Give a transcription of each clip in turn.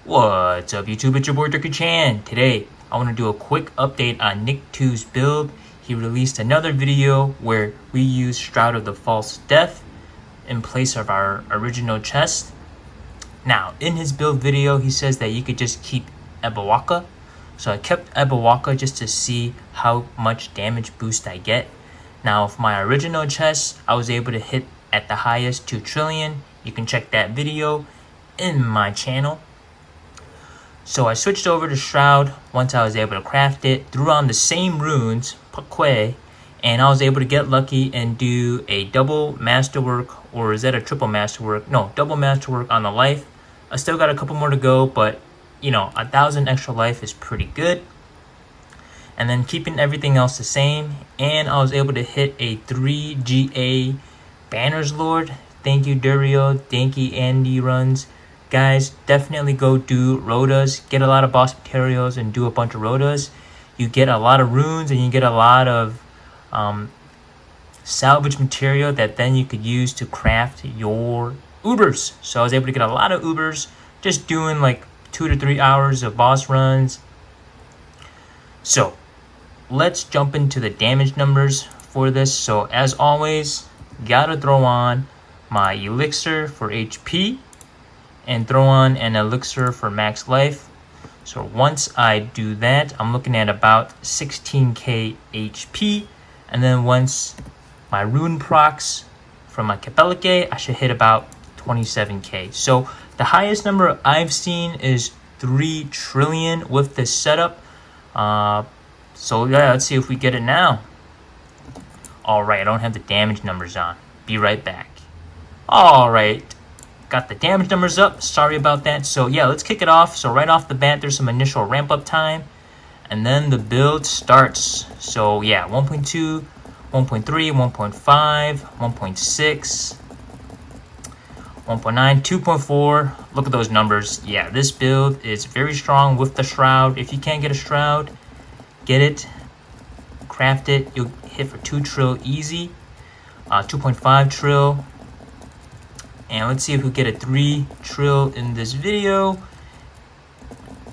What's up YouTube, it's your boy Turkey Chan. Today I want to do a quick update on NICKTEW's build. He released another video where we use Shroud of the False Death in place of our original chest. Now in his build video he says that you could just keep Ebawaka. So I kept Ebawaka just to see how much damage boost I get. Now with my original chest I was able to hit at the highest 2 trillion. You can check that video in my channel. So I switched over to Shroud once I was able to craft it, threw on the same runes, Pakwe, and I was able to get lucky and do a double masterwork, or is that a triple masterwork? No, double masterwork on the life. I still got a couple more to go, but you know, 1,000 extra life is pretty good. And then keeping everything else the same, and I was able to hit a 3 GA Banners Lord. Thank you Durio, thank you Andy runs. Guys, definitely go do rotas, get a lot of boss materials and do a bunch of rotas. You get a lot of runes and you get a lot of salvage material that then you could use to craft your Ubers. So I was able to get a lot of Ubers just doing like 2 to 3 hours of boss runs. So let's jump into the damage numbers for this. So as always, gotta throw on my elixir for HP and throw on an elixir for max life. So once I do that, I'm looking at about 16k HP, and then once my rune procs from my Kapelike, I should hit about 27k. So the highest number I've seen is 3 trillion with this setup. So yeah, let's see if we get it now. Alright, I don't have the damage numbers on. Be right back. Alright, got the damage numbers up. Sorry about that. So yeah, let's kick it off. So right off the bat, there's some initial ramp up time, and then the build starts. So yeah, 1.2, 1.3, 1.5, 1.6, 1.9, 2.4. Look at those numbers. Yeah, this build is very strong with the Shroud. If you can't get a Shroud, get it, craft it. You'll hit for 2 trill easy, 2.5 trill. And let's see if we get a 3 trill in this video.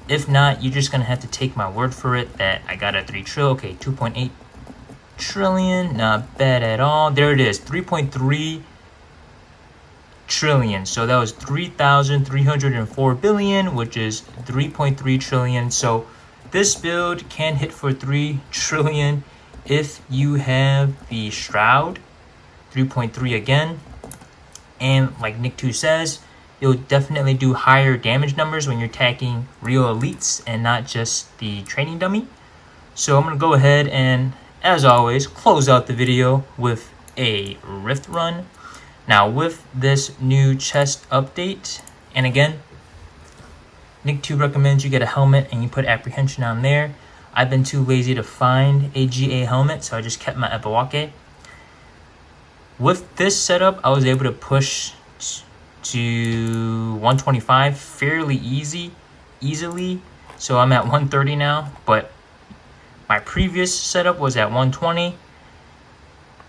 If not, you're just gonna have to take my word for it that I got a 3 trill. Okay, 2.8 trillion, not bad at all. There it is, 3.3 trillion. So that was 3,304 billion, which is 3.3 trillion. So this build can hit for 3 trillion if you have the Shroud. 3.3 again. And like NICKTEW says, you'll definitely do higher damage numbers when you're attacking real elites and not just the training dummy. So I'm going to go ahead and, as always, close out the video with a Rift run. Now with this new chest update, and again, NICKTEW recommends you get a helmet and you put apprehension on there. I've been too lazy to find a GA helmet, so I just kept my Ebawake. With this setup, I was able to push to 125 fairly easily. So I'm at 130 now, but my previous setup was at 120.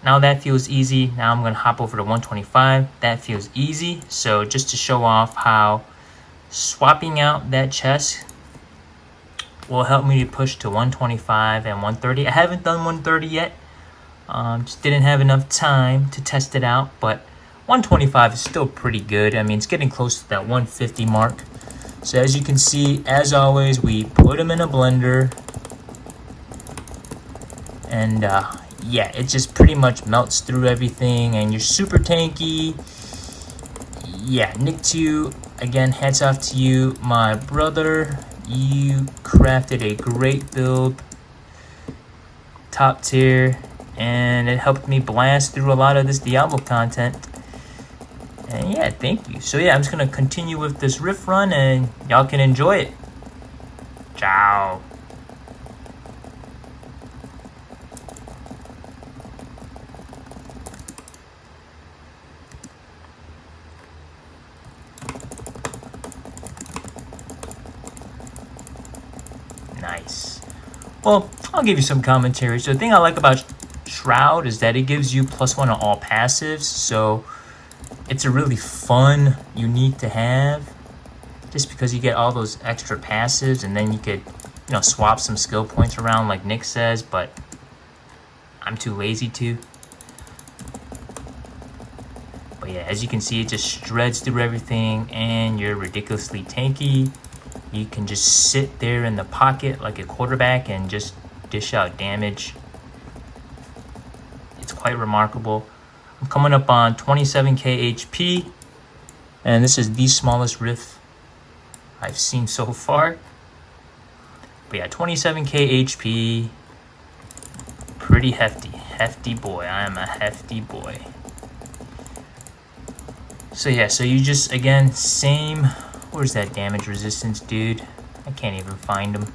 Now that feels easy. Now I'm gonna hop over to 125. That feels easy. So just to show off how swapping out that chest will help me to push to 125 and 130. I haven't done 130 yet. Just didn't have enough time to test it out, but 125 is still pretty good. I mean, it's getting close to that 150 mark. So as you can see, as always, we put them in a blender, and yeah, it just pretty much melts through everything, and you're super tanky. Yeah, NICKTEW, again, hats off to you, my brother. You crafted a great build, top tier. And it helped me blast through a lot of this Diablo content. And yeah, thank you. So yeah, I'm just going to continue with this Rift run and y'all can enjoy it. Ciao. Nice. Well, I'll give you some commentary. So the thing I like about Shroud is that it gives you +1 on all passives, so it's a really fun, unique to have. just because you get all those extra passives, and then you could, you know, swap some skill points around like Nick says, but I'm too lazy to. But yeah, as you can see, it just shreds through everything, and you're ridiculously tanky. You can just sit there in the pocket like a quarterback and just dish out damage. It's quite remarkable. I'm coming up on 27k HP, and this is the smallest riff I've seen so far. But yeah, 27k HP, pretty hefty boy. I am a hefty boy. So yeah, so you just, again, same, where's that damage resistance dude? I can't even find him.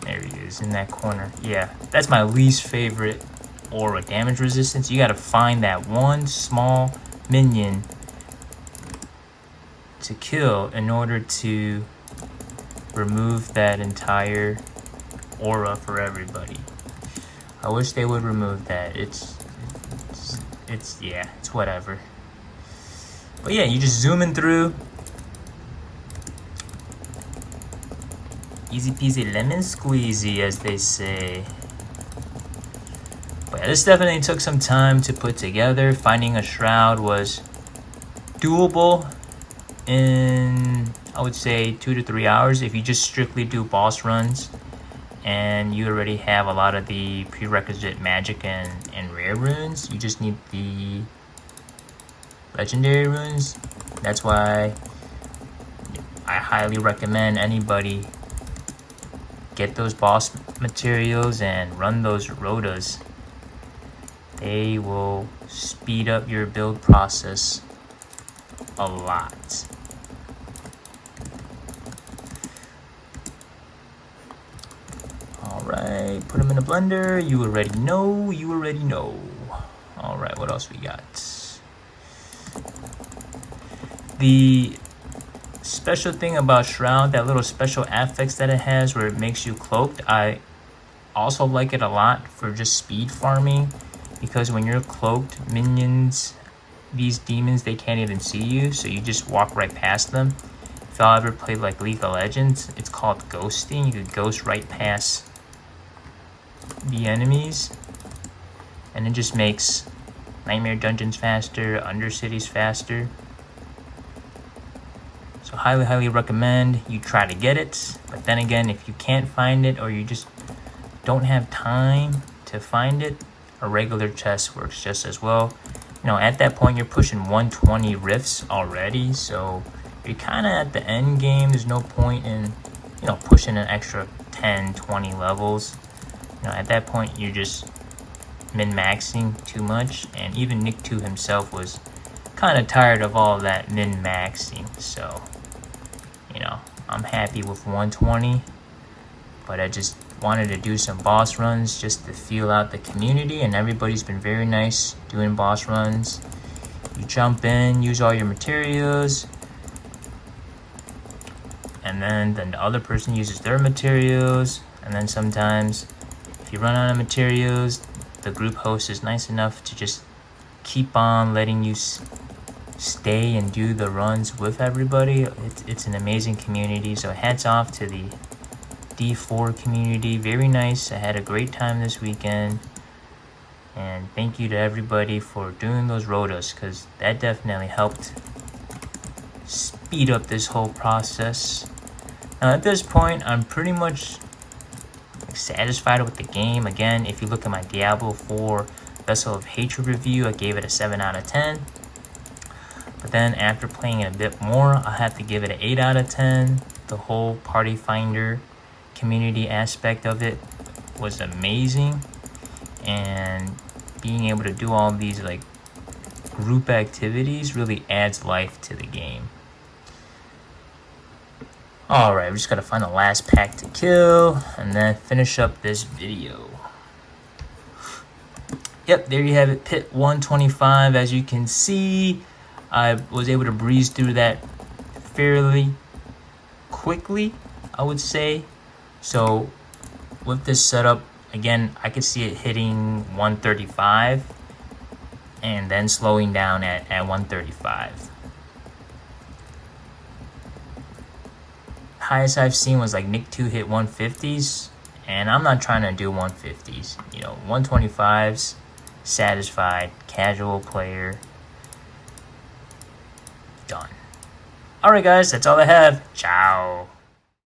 There he is, in that corner. Yeah, that's my least favorite aura, damage resistance. You gotta find that one small minion to kill in order to remove that entire aura for everybody. I wish they would remove that. It's yeah, it's whatever. But yeah, you just zooming through. Easy peasy lemon squeezy, as they say. But yeah, this definitely took some time to put together. Finding a shroud was doable in, I would say, 2 to 3 hours if you just strictly do boss runs and you already have a lot of the prerequisite magic and rare runes. You just need the legendary runes. That's why I highly recommend anybody get those boss materials and run those rotas. They will speed up your build process a lot. Alright, put them in a blender. You already know, you already know. Alright, what else we got? The special thing about Shroud, that little special affix that it has where it makes you cloaked, I also like it a lot for just speed farming, because when you're cloaked, minions, these demons, they can't even see you, so you just walk right past them. If y'all ever played like League of Legends, it's called ghosting. You could ghost right past the enemies, and it just makes Nightmare Dungeons faster, Undercities faster. So highly recommend you try to get it. But then again, if you can't find it or you just don't have time to find it, a regular chest works just as well. You know, at that point you're pushing 120 rifts already, so you're kind of at the end game. There's no point in, you know, pushing an extra 10-20 levels. You know, at that point you're just min-maxing too much, and even NICKTEW himself was kind of tired of all that min-maxing. So, you know, I'm happy with 120, but I just wanted to do some boss runs just to feel out the community, and everybody's been very nice doing boss runs. You jump in, use all your materials, and then the other person uses their materials, and then sometimes if you run out of materials, the group host is nice enough to just keep on letting you stay and do the runs with everybody. It's an amazing community, so hats off to the D4 community. Very nice. I had a great time this weekend, and thank you to everybody for doing those rotas, because that definitely helped speed up this whole process. Now at this point, I'm pretty much satisfied with the game. Again, if you look at my Diablo 4 Vessel of Hatred review, I gave it a 7 out of 10. But then after playing it a bit more, I have to give it an 8 out of 10. The whole party finder community aspect of it was amazing, and being able to do all these like group activities really adds life to the game. Alright, we just gotta find the last pack to kill and then finish up this video. Yep, there you have it, pit 125. As you can see, I was able to breeze through that fairly quickly, I would say. So with this setup, again, I could see it hitting 135 and then slowing down at 135. highest I've seen was like NICKTEW hit 150s, and I'm not trying to do 150s. You know, 125s, satisfied, casual player, done. Alright guys, that's all I have. Ciao.